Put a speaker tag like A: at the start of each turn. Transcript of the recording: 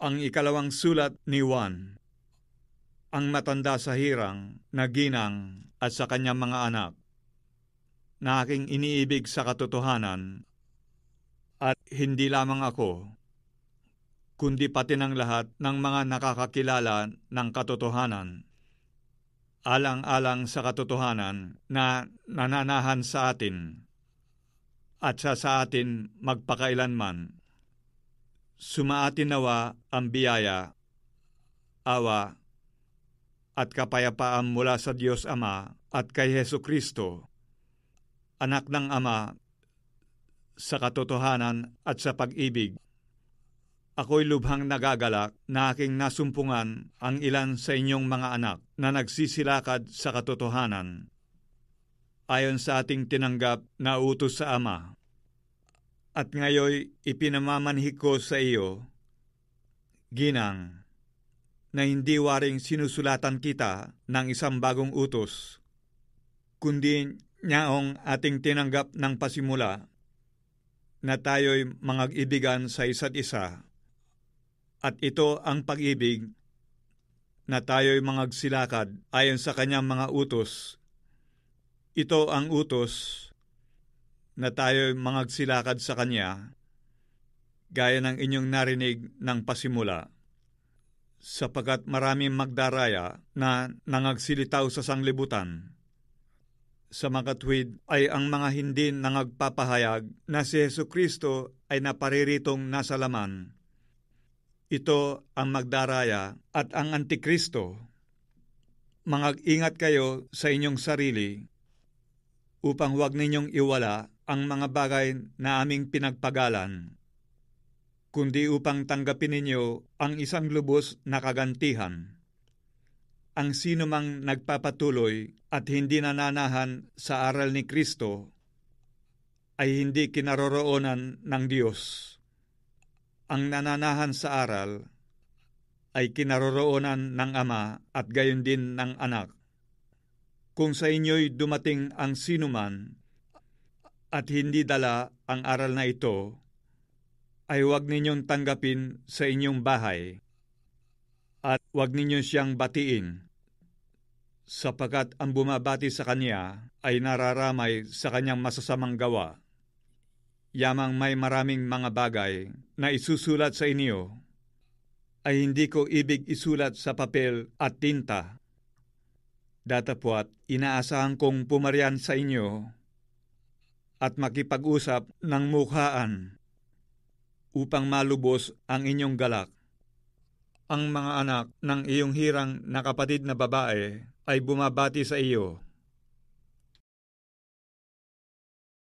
A: Ang ikalawang sulat ni Juan, ang matanda sa hirang, na ginang at sa kanyang mga anak, na aking iniibig sa katotohanan, at hindi lamang ako, kundi pati ng lahat ng mga nakakakilala ng katotohanan, alang-alang sa katotohanan na nananahan sa atin at sa atin magpakailanman. Sumaatin nawa ang biyaya, awa, at kapayapaan mula sa Diyos Ama at kay Hesu Kristo, Anak ng Ama, sa katotohanan at sa pag-ibig. Ako'y lubhang nagagalak na aking nasumpungan ang ilan sa inyong mga anak na nagsisilakad sa katotohanan, ayon sa ating tinanggap na utos sa Ama. At ngayoy ipinamamanhik ko sa iyo, ginang, na hindi waring sinusulatan kita ng isang bagong utos, kundi nyaong ating tinanggap ng pasimula, na tayo'y mangag-ibigan sa isa't isa. At ito ang pag-ibig, na tayo'y mangagsilakad ayon sa kanyang mga utos. Ito ang utos, na tayo'y mangagsilakad sa kanya, gaya ng inyong narinig ng pasimula. Sapagkat maraming magdaraya na nangagsilitaw sa sanglibutan. Sa makatwid ay ang mga hindi nangagpapahayag na si Hesu Kristo ay napariritong nasa laman. Ito ang magdaraya at ang Antikristo. Mangag-ingat kayo sa inyong sarili upang huwag ninyong iwala ang mga bagay na aming pinagpagalan, kundi upang tanggapin ninyo ang isang lubos na kagantihan. Ang sino mang nagpapatuloy at hindi nananahan sa aral ni Kristo ay hindi kinaroroonan ng Diyos. Ang nananahan sa aral ay kinaroroonan ng Ama at gayon din ng Anak. Kung sa inyo'y dumating ang sinuman at hindi dala ang aral na ito, ay huwag ninyong tanggapin sa inyong bahay at huwag ninyong siyang batiin, sapagkat ang bumabati sa kanya ay nararamay sa kanyang masasamang gawa. Yamang may maraming mga bagay na isusulat sa inyo, ay hindi ko ibig isulat sa papel at tinta. Datapwat, inaasahan kong pumaryan sa inyo at makipag-usap ng mukhaan upang malubos ang inyong galak. Ang mga anak ng iyong hirang na kapatid na babae ay bumabati sa iyo.